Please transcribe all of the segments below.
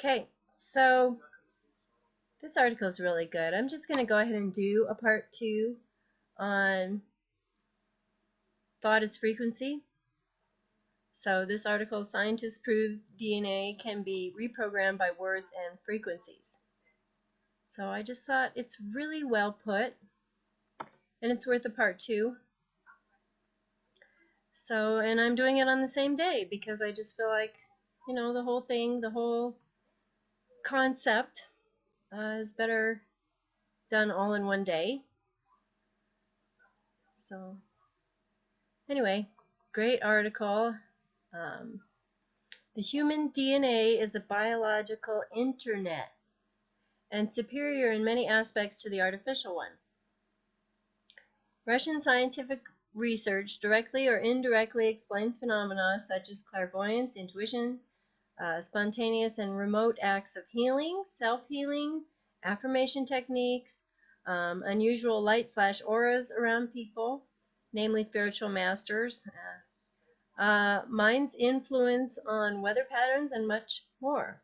Okay, so this article is really good. I'm just going to go ahead and do a part 2 on thought as frequency. So this article, scientists prove DNA can be reprogrammed by words and frequencies. So I just thought it's really well put, and it's worth a part 2. So, and I'm doing it on the same day because I just feel like, you know, the whole thing, the whole concept is better done all in one day. So anyway, great article. The human DNA is a biological internet and superior in many aspects to the artificial one. Russian scientific research directly or indirectly explains phenomena such as clairvoyance, intuition, spontaneous and remote acts of healing, self-healing, affirmation techniques, unusual light/auras around people, namely spiritual masters, mind's influence on weather patterns, and much more.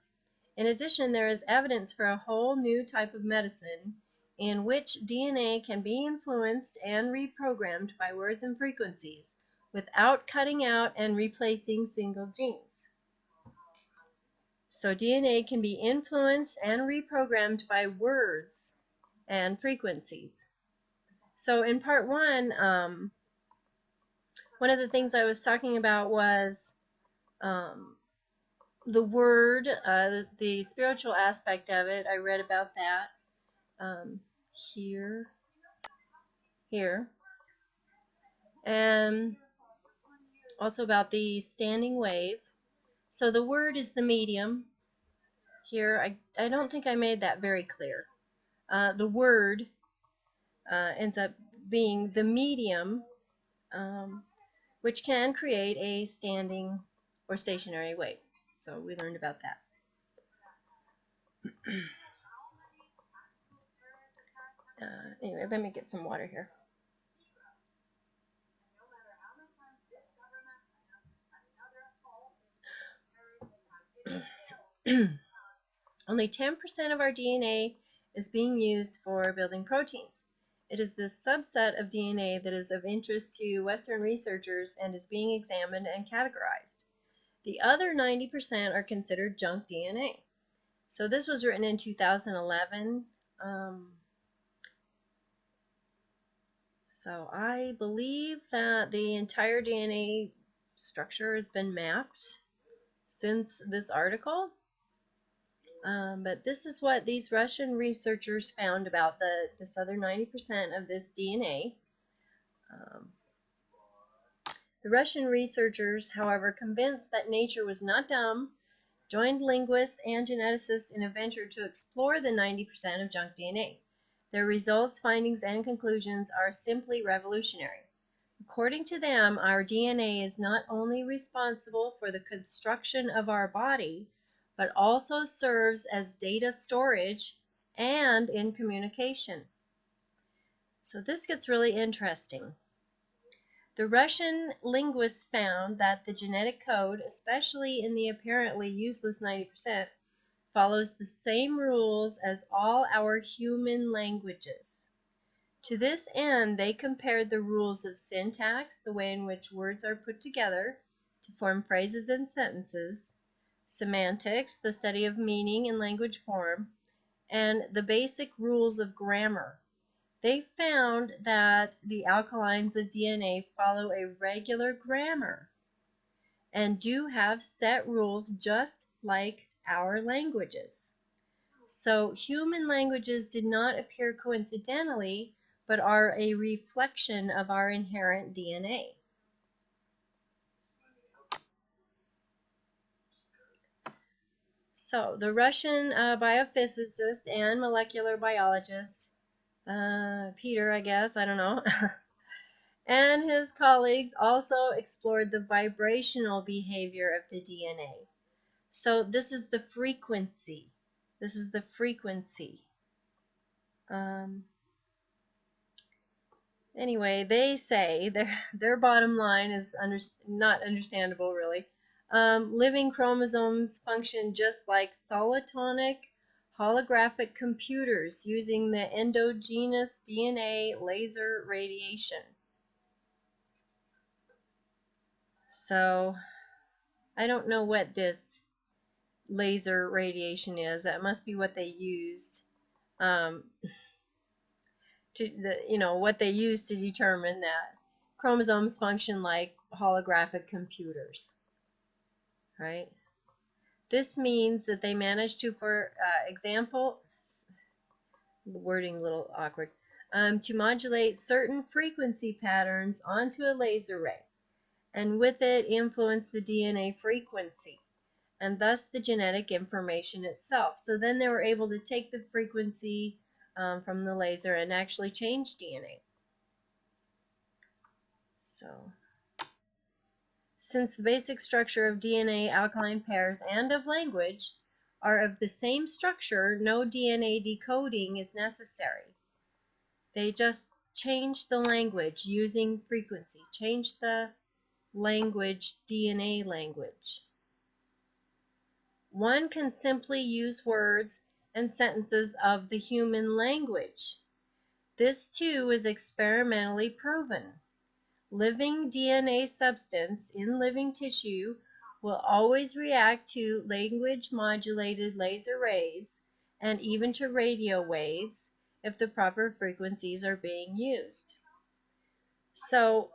In addition, there is evidence for a whole new type of medicine in which DNA can be influenced and reprogrammed by words and frequencies without cutting out and replacing single genes. So DNA can be influenced and reprogrammed by words and frequencies. So in part 1, one of the things I was talking about was the word, the spiritual aspect of it. I read about that here, and also about the standing wave. So the word is the medium. Here, I don't think I made that very clear. The word ends up being the medium, which can create a standing or stationary wave. So we learned about that. Anyway, let me get some water here. Only 10% of our DNA is being used for building proteins. It is this subset of DNA that is of interest to Western researchers and is being examined and categorized. The other 90% are considered junk DNA. So this was written in 2011. So I believe that the entire DNA structure has been mapped since this article. But this is what these Russian researchers found about this other 90% of this DNA. The Russian researchers, however, convinced that nature was not dumb, joined linguists and geneticists in a venture to explore the 90% of junk DNA. Their results, findings, and conclusions are simply revolutionary. According to them, our DNA is not only responsible for the construction of our body, but also serves as data storage and in communication. So this gets really interesting. The Russian linguists found that the genetic code, especially in the apparently useless 90%, follows the same rules as all our human languages. To this end, they compared the rules of syntax, the way in which words are put together to form phrases and sentences, semantics, the study of meaning in language form, and the basic rules of grammar. They found that the alkalines of DNA follow a regular grammar and do have set rules just like our languages. So human languages did not appear coincidentally, but are a reflection of our inherent DNA. So the Russian biophysicist and molecular biologist, Peter, I guess, I don't know, and his colleagues also explored the vibrational behavior of the DNA. So this is the frequency. This is the frequency. Anyway, they say their bottom line is not understandable, really. Living chromosomes function just like solitonic holographic computers using the endogenous DNA laser radiation. So I don't know what this laser radiation is. That must be what they used what they used to determine that chromosomes function like holographic computers, right? This means that they managed to, for example, the wording a little awkward, to modulate certain frequency patterns onto a laser ray, and with it influence the DNA frequency, and thus the genetic information itself. So then they were able to take the frequency from the laser and actually change DNA. So, since the basic structure of DNA, alkaline pairs, and of language are of the same structure, no DNA decoding is necessary. They just change the language using frequency, change the language, DNA language. One can simply use words and sentences of the human language. This too is experimentally proven. Living DNA substance in living tissue will always react to language-modulated laser rays and even to radio waves if the proper frequencies are being used. So,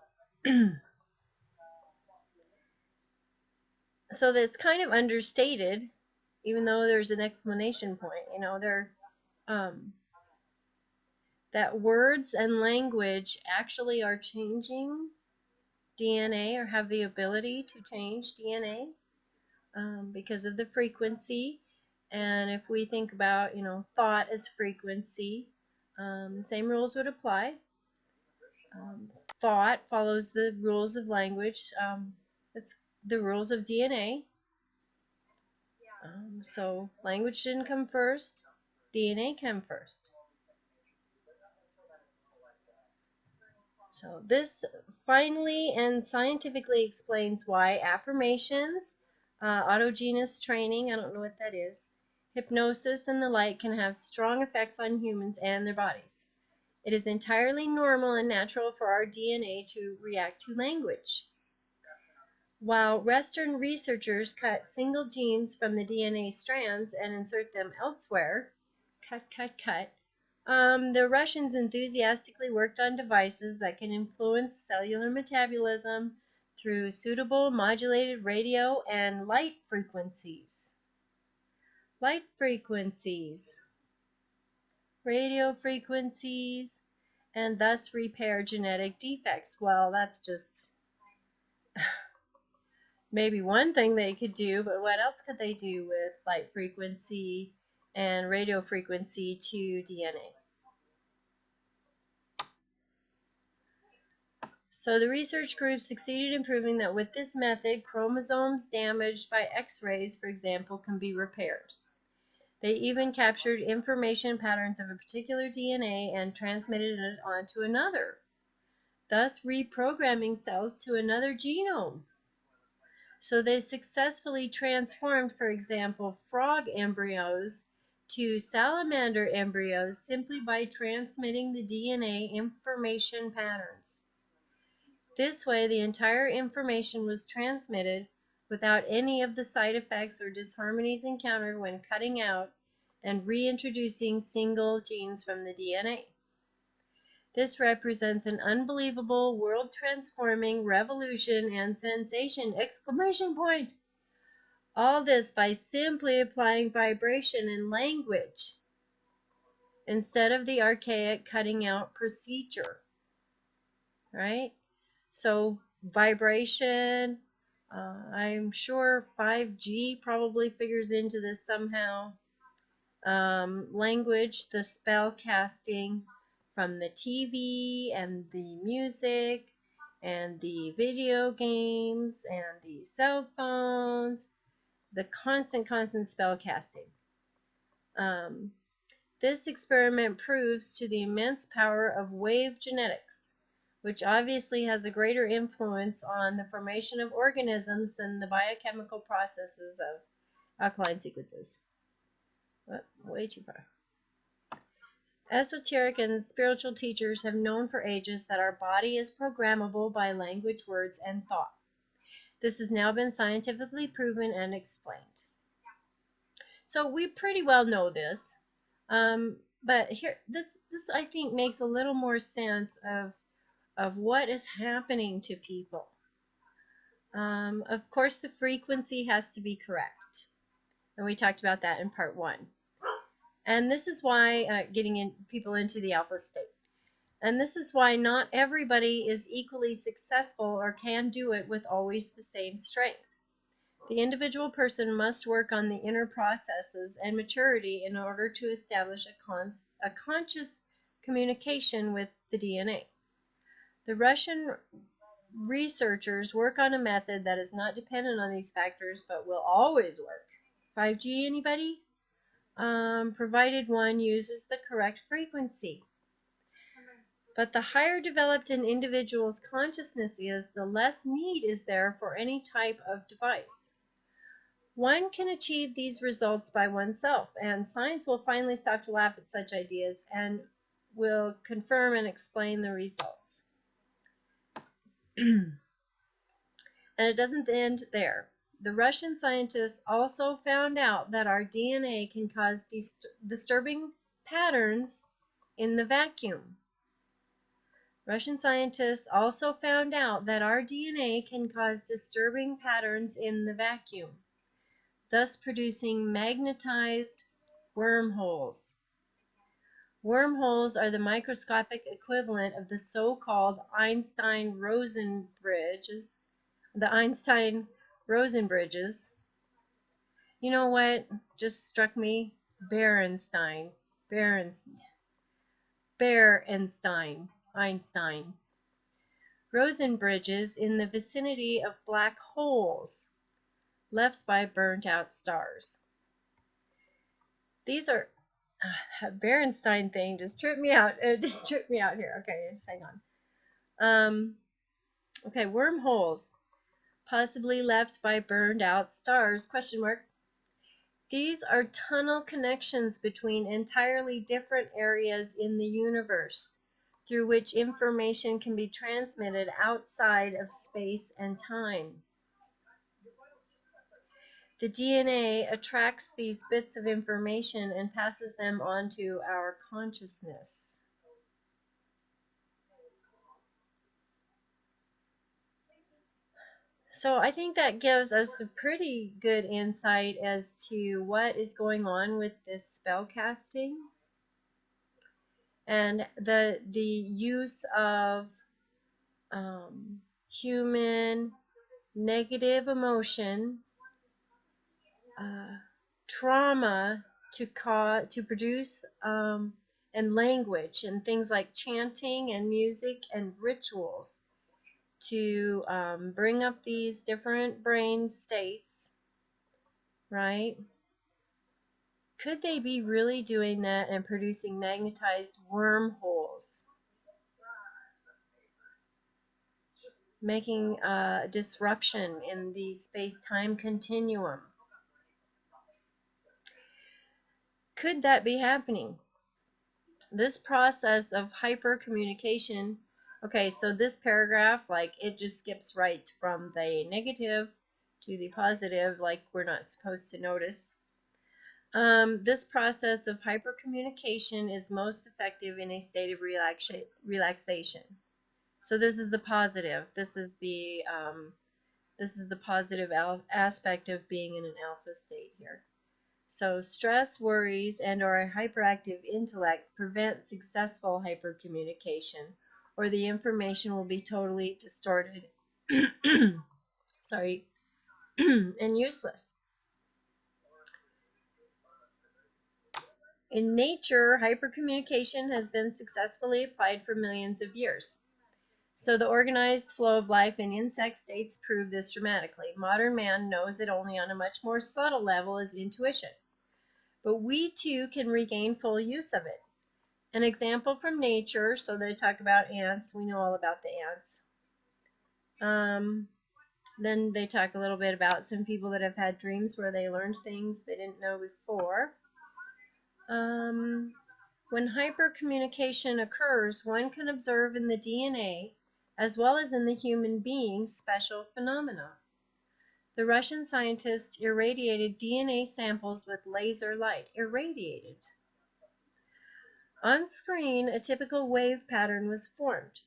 so that's kind of understated, even though there's an explanation point. You know, that words and language actually are changing DNA, or have the ability to change DNA because of the frequency. And if we think about, thought as frequency, the same rules would apply. Thought follows the rules of language. It's the rules of DNA. So language didn't come first, DNA came first. So this finally and scientifically explains why affirmations, autogenous training, I don't know what that is, hypnosis, and the like can have strong effects on humans and their bodies. It is entirely normal and natural for our DNA to react to language. While Western researchers cut single genes from the DNA strands and insert them elsewhere, the Russians enthusiastically worked on devices that can influence cellular metabolism through suitable modulated radio and light frequencies. Radio frequencies, and thus repair genetic defects. Well, that's just maybe one thing they could do, but what else could they do with light frequency and radio frequency to DNA? So the research group succeeded in proving that with this method, chromosomes damaged by X-rays, for example, can be repaired. They even captured information patterns of a particular DNA and transmitted it onto another, thus reprogramming cells to another genome. So they successfully transformed, for example, frog embryos to salamander embryos simply by transmitting the DNA information patterns. This way, the entire information was transmitted without any of the side effects or disharmonies encountered when cutting out and reintroducing single genes from the DNA. This represents an unbelievable, world-transforming revolution and sensation! Exclamation point! All this by simply applying vibration and language instead of the archaic cutting out procedure, right? So vibration, I'm sure 5G probably figures into this somehow. Language, the spell casting from the TV and the music and the video games and the cell phones, the constant spell casting. This experiment proves to the immense power of wave genetics, which obviously has a greater influence on the formation of organisms than the biochemical processes of alkaline sequences. Way too far. Esoteric and spiritual teachers have known for ages that our body is programmable by language, words, and thought. This has now been scientifically proven and explained. So we pretty well know this, but here, this I think makes a little more sense of what is happening to people. Of course, the frequency has to be correct, and we talked about that in part 1. And this is why getting people into the alpha state. And this is why not everybody is equally successful or can do it with always the same strength. The individual person must work on the inner processes and maturity in order to establish a conscious communication with the DNA. The Russian researchers work on a method that is not dependent on these factors but will always work. 5G, anybody? Provided one uses the correct frequency. But the higher developed an individual's consciousness is, the less need is there for any type of device. One can achieve these results by oneself, and science will finally stop to laugh at such ideas and will confirm and explain the results. And it doesn't end there. The Russian scientists also found out that our DNA can cause disturbing patterns in the vacuum. Russian scientists also found out that our DNA can cause disturbing patterns in the vacuum, thus producing magnetized wormholes. Wormholes are the microscopic equivalent of the so-called Einstein-Rosen bridges. The Einstein-Rosen bridges. You know what just struck me? Berenstein. Einstein. Rosen bridges in the vicinity of black holes left by burnt out stars. These are that Berenstein thing just tripped me out. It just tripped me out here. Okay, just hang on. Okay, wormholes possibly left by burned out stars, question mark. These are tunnel connections between entirely different areas in the universe through which information can be transmitted outside of space and time. The DNA attracts these bits of information and passes them on to our consciousness. So I think that gives us a pretty good insight as to what is going on with this spell casting and the use of human negative emotion, trauma to produce and language and things like chanting and music and rituals to bring up these different brain states, right? Could they be really doing that and producing magnetized wormholes, making a disruption in the space-time continuum? Could that be happening? This process of hypercommunication. Okay, so this paragraph, like, it just skips right from the negative to the positive, like we're not supposed to notice. This process of hypercommunication is most effective in a state of relaxation. So this is the positive. This is the positive aspect of being in an alpha state here. So stress, worries, and/or a hyperactive intellect prevent successful hypercommunication, or the information will be totally distorted sorry, and useless. In nature, hypercommunication has been successfully applied for millions of years. So the organized flow of life in insect states prove this dramatically. Modern man knows it only on a much more subtle level as intuition. But we too can regain full use of it. An example from nature, so they talk about ants. We know all about the ants. Then they talk a little bit about some people that have had dreams where they learned things they didn't know before. When hypercommunication occurs, one can observe in the DNA, as well as in the human being, special phenomena. The Russian scientists irradiated DNA samples with laser light. Irradiated. On screen, a typical wave pattern was formed.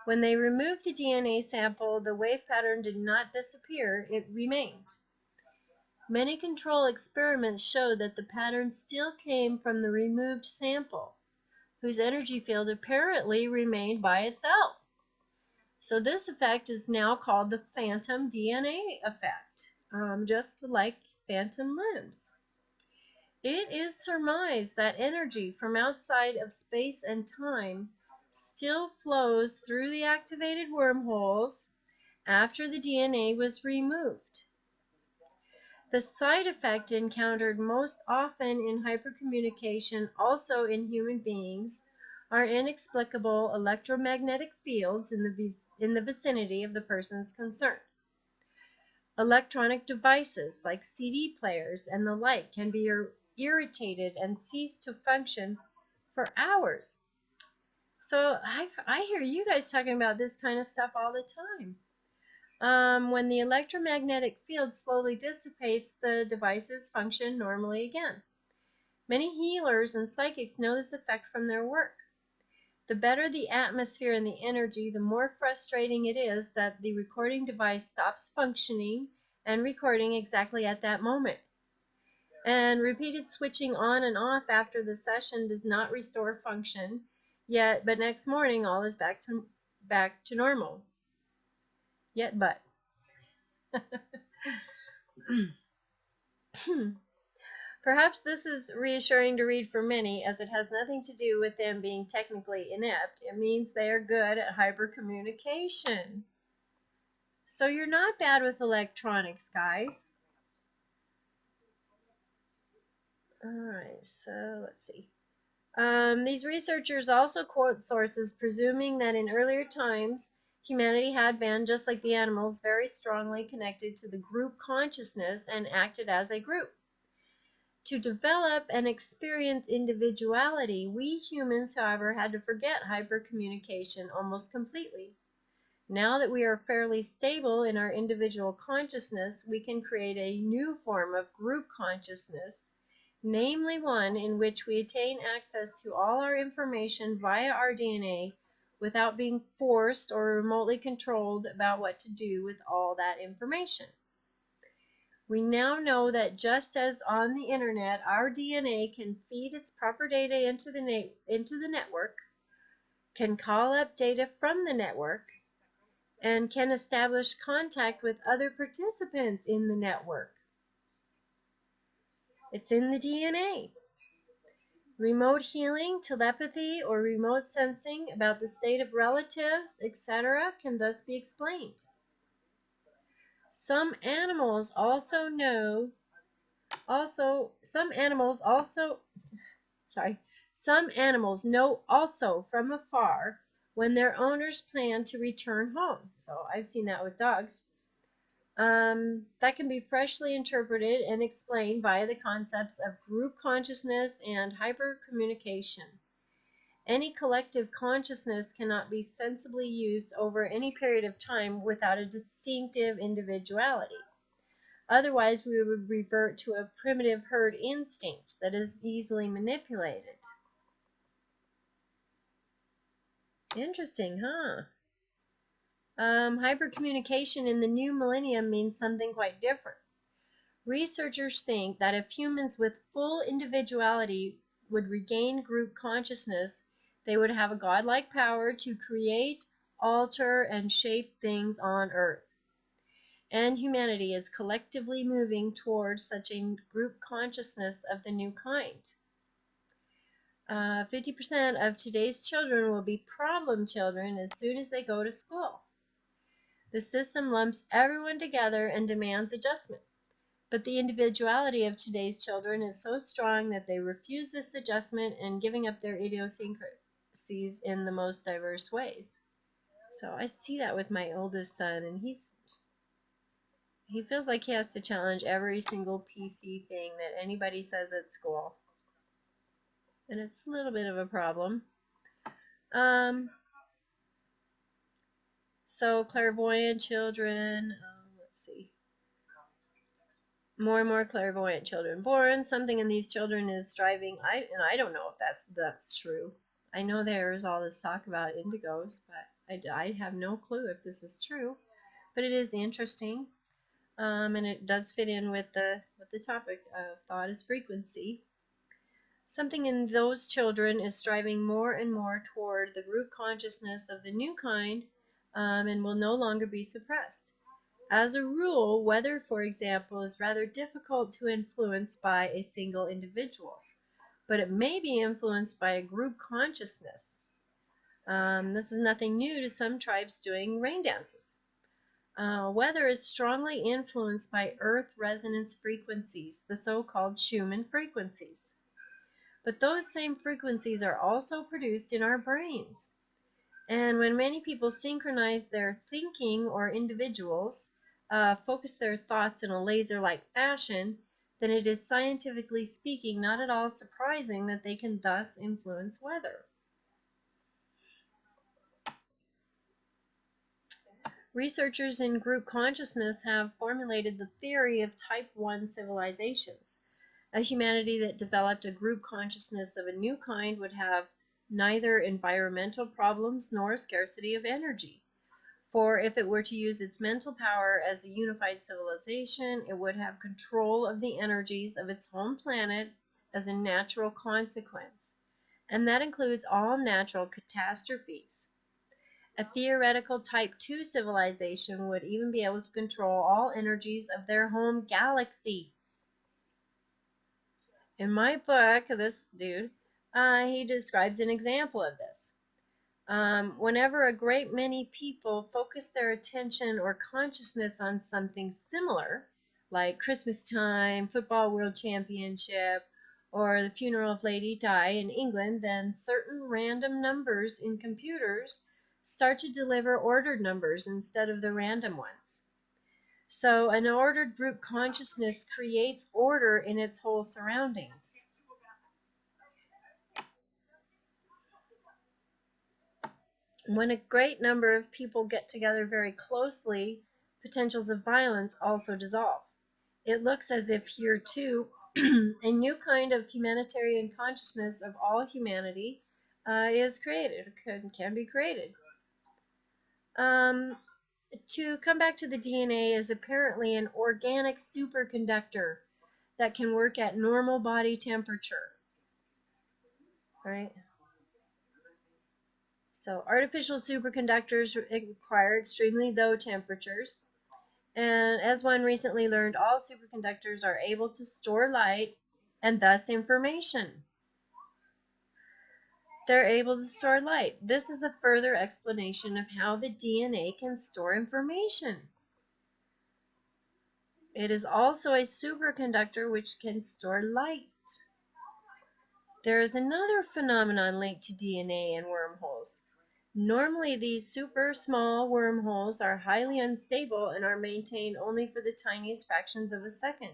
When they removed the DNA sample, the wave pattern did not disappear, it remained. Many control experiments showed that the pattern still came from the removed sample, whose energy field apparently remained by itself. So this effect is now called the phantom DNA effect, just like phantom limbs. It is surmised that energy from outside of space and time still flows through the activated wormholes after the DNA was removed. The side effect encountered most often in hypercommunication, also in human beings, are inexplicable electromagnetic fields in the vicinity of the persons concerned. Electronic devices like CD players and the like can be irritated and cease to function for hours. So I hear you guys talking about this kind of stuff all the time. When the electromagnetic field slowly dissipates, the devices function normally again. Many healers and psychics know this effect from their work. The better the atmosphere and the energy, the more frustrating it is that the recording device stops functioning and recording exactly at that moment. And repeated switching on and off after the session does not restore function, but next morning all is back to normal. But. Perhaps this is reassuring to read for many, as it has nothing to do with them being technically inept. It means they are good at hypercommunication. So you're not bad with electronics, guys. Alright, so let's see. These researchers also quote sources presuming that in earlier times, humanity had been, just like the animals, very strongly connected to the group consciousness and acted as a group. To develop and experience individuality, we humans, however, had to forget hypercommunication almost completely. Now that we are fairly stable in our individual consciousness, we can create a new form of group consciousness, namely one in which we attain access to all our information via our DNA without being forced or remotely controlled about what to do with all that information. We now know that just as on the internet, our DNA can feed its proper data into the network, can call up data from the network, and can establish contact with other participants in the network. It's in the DNA. Remote healing, telepathy, or remote sensing about the state of relatives, etc., can thus be explained. Some animals know also from afar when their owners plan to return home. So I've seen that with dogs. That can be freshly interpreted and explained via the concepts of group consciousness and hypercommunication. Any collective consciousness cannot be sensibly used over any period of time without a distinctive individuality. Otherwise, we would revert to a primitive herd instinct that is easily manipulated. Interesting, huh? Hypercommunication in the new millennium means something quite different. Researchers think that if humans with full individuality would regain group consciousness, they would have a godlike power to create, alter, and shape things on Earth. And humanity is collectively moving towards such a group consciousness of the new kind. 50% of today's children will be problem children as soon as they go to school. The system lumps everyone together and demands adjustment. But the individuality of today's children is so strong that they refuse this adjustment and giving up their idiosyncrasies in the most diverse ways. So I see that with my oldest son, and he feels like he has to challenge every single PC thing that anybody says at school. And it's a little bit of a problem. So clairvoyant children, let's see. More and more clairvoyant children born. Something in these children is driving. And I don't know if that's true. I know there's all this talk about indigos, but I have no clue if this is true. But it is interesting, and it does fit in with the topic of thought is frequency. Something in those children is striving more and more toward the group consciousness of the new kind, and will no longer be suppressed. As a rule, weather, for example, is rather difficult to influence by a single individual, but it may be influenced by a group consciousness. This is nothing new to some tribes doing rain dances. Weather is strongly influenced by Earth resonance frequencies, the so-called Schumann frequencies. But those same frequencies are also produced in our brains. And when many people synchronize their thinking, or individuals focus their thoughts in a laser-like fashion, then it is, scientifically speaking, not at all surprising that they can thus influence weather. Researchers in group consciousness have formulated the theory of Type 1 civilizations. A humanity that developed a group consciousness of a new kind would have neither environmental problems nor scarcity of energy. For if it were to use its mental power as a unified civilization, it would have control of the energies of its home planet as a natural consequence, and that includes all natural catastrophes. A theoretical Type 2 civilization would even be able to control all energies of their home galaxy. In my book, this dude, he describes an example of this. Whenever a great many people focus their attention or consciousness on something similar, like Christmas time, football world championship, or the funeral of Lady Di in England, then certain random numbers in computers start to deliver ordered numbers instead of the random ones. So an ordered group consciousness creates order in its whole surroundings. When a great number of people get together very closely, potentials of violence also dissolve. It looks as if here too a new kind of humanitarian consciousness of all humanity is created, can be created. To come back to the DNA is apparently an organic superconductor that can work at normal body temperature. Right? So artificial superconductors require extremely low temperatures. And as one recently learned, all superconductors are able to store light and thus information. They're able to store light. This is a further explanation of how the DNA can store information. It is also a superconductor which can store light. There is another phenomenon linked to DNA and wormholes. Normally, these super small wormholes are highly unstable and are maintained only for the tiniest fractions of a second.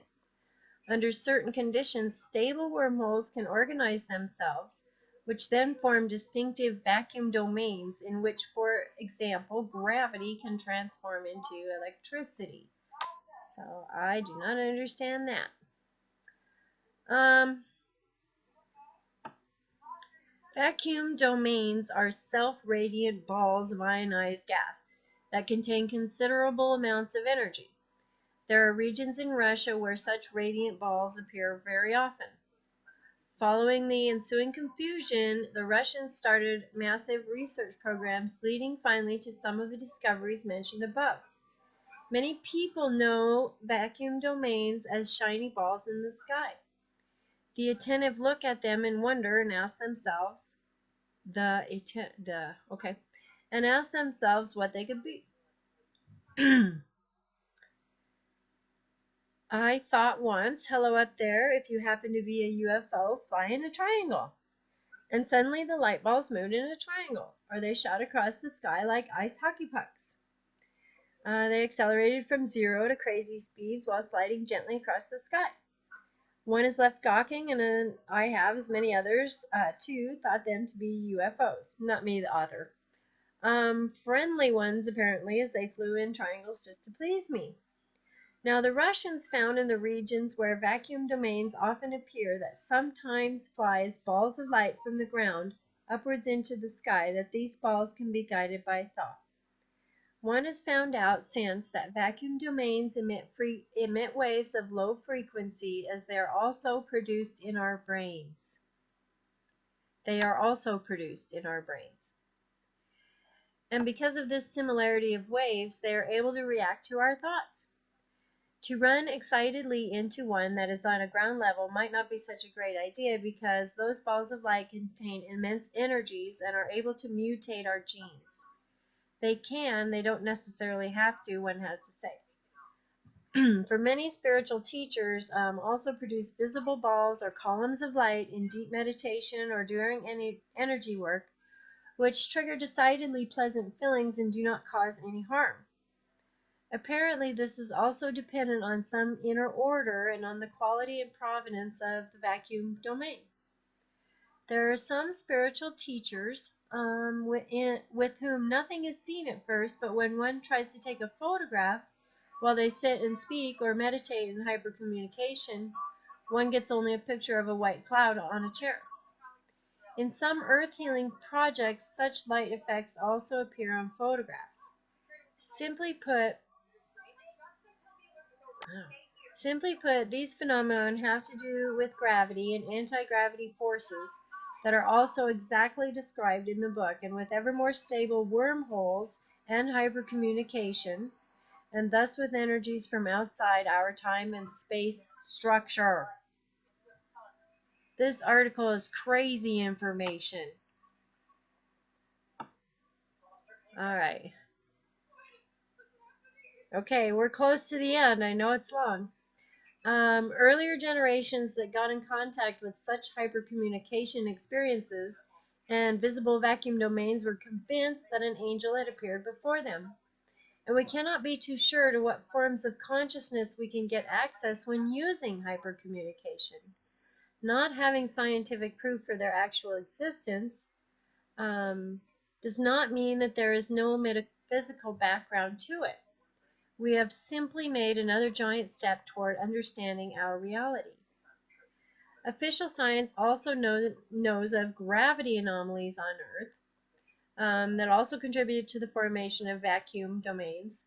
Under certain conditions, stable wormholes can organize themselves, which then form distinctive vacuum domains in which, for example, gravity can transform into electricity. So I do not understand that. Vacuum domains are self-radiant balls of ionized gas that contain considerable amounts of energy. There are regions in Russia where such radiant balls appear very often. Following the ensuing confusion, the Russians started massive research programs, leading finally to some of the discoveries mentioned above. Many people know vacuum domains as shiny balls in the sky. The attentive look at them in wonder and ask themselves what they could be. I thought once, hello up there, if you happen to be a UFO, fly in a triangle. And suddenly the light balls moved in a triangle, or they shot across the sky like ice hockey pucks. They accelerated from 0 to crazy speeds while sliding gently across the sky. One is left gawking, and I have, as many others too, thought them to be UFOs. Not me, the author. Friendly ones, apparently, as they flew in triangles just to please me. Now, the Russians found in the regions where vacuum domains often appear that sometimes flies balls of light from the ground upwards into the sky, that these balls can be guided by thought. One has found out since that vacuum domains emit waves of low frequency, as they are also produced in our brains. They are also produced in our brains. And because of this similarity of waves, they are able to react to our thoughts. To run excitedly into one that is on a ground level might not be such a great idea, because those balls of light contain immense energies and are able to mutate our genes. They can, they don't necessarily have to, one has to say. For many spiritual teachers also produce visible balls or columns of light in deep meditation or during any energy work, which trigger decidedly pleasant feelings and do not cause any harm. Apparently, this is also dependent on some inner order and on the quality and provenance of the vacuum domain. There are some spiritual teachers with whom nothing is seen at first, but when one tries to take a photograph while they sit and speak or meditate in hypercommunication, one gets only a picture of a white cloud on a chair. In some earth healing projects, such light effects also appear on photographs. Simply put, these phenomena have to do with gravity and anti-gravity forces that are also exactly described in the book, and with ever more stable wormholes and hypercommunication, and thus with energies from outside our time and space structure. This article is crazy information. All right. Okay, we're close to the end. I know it's long. Earlier generations that got in contact with such hypercommunication experiences and visible vacuum domains were convinced that an angel had appeared before them. And we cannot be too sure to what forms of consciousness we can get access when using hypercommunication. Not having scientific proof for their actual existence does not mean that there is no metaphysical background to it. We have simply made another giant step toward understanding our reality. Official science also knows of gravity anomalies on Earth that also contribute to the formation of vacuum domains,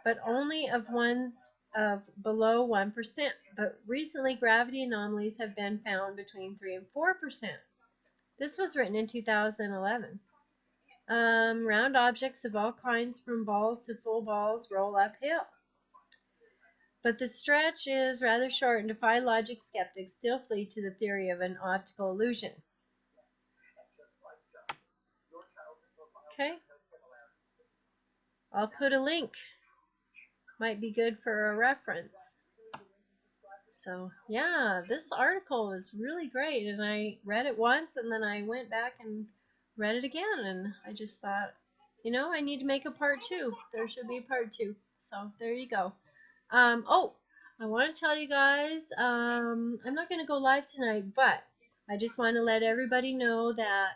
but only of ones of below 1%. But recently, gravity anomalies have been found between 3 and 4%. This was written in 2011. Round objects of all kinds, from balls to full balls, roll uphill. But the stretch is rather short, and defy logic skeptics still flee to the theory of an optical illusion. Okay. I'll put a link. Might be good for a reference. So, yeah, this article is really great, and I read it once, and then I went back and read it again, and I just thought, you know, I need to make a part 2. There should be a part 2. So, there you go. Oh, I want to tell you guys, I'm not going to go live tonight, but I just want to let everybody know that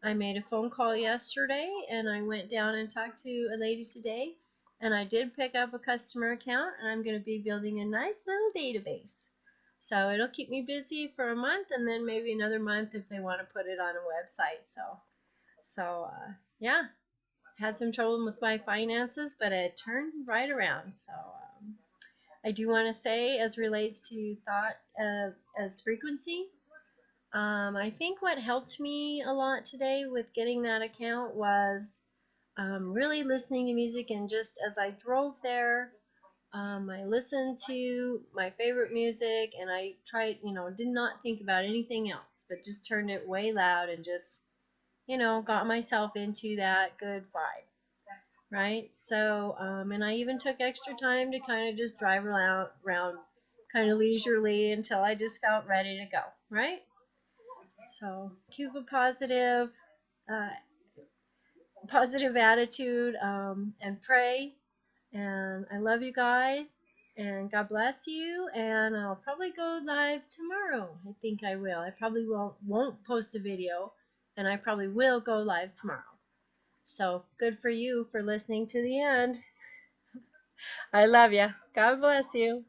I made a phone call yesterday, and I went down and talked to a lady today, and I did pick up a customer account, and I'm going to be building a nice little database. So it'll keep me busy for a month, and then maybe another month if they want to put it on a website. So yeah, had some trouble with my finances, but it turned right around. So I do want to say, as relates to thought as frequency, I think what helped me a lot today with getting that account was really listening to music, and just as I drove there, I listened to my favorite music, and I tried, did not think about anything else, but just turned it way loud and just, got myself into that good vibe. Right? So, and I even took extra time to kind of just drive around kind of leisurely until I just felt ready to go, right? So keep a positive attitude, and pray. And I love you guys, and God bless you. And I'll probably go live tomorrow. I think I will. I probably won't post a video, and I probably will go live tomorrow. So good for you for listening to the end. I love you. God bless you.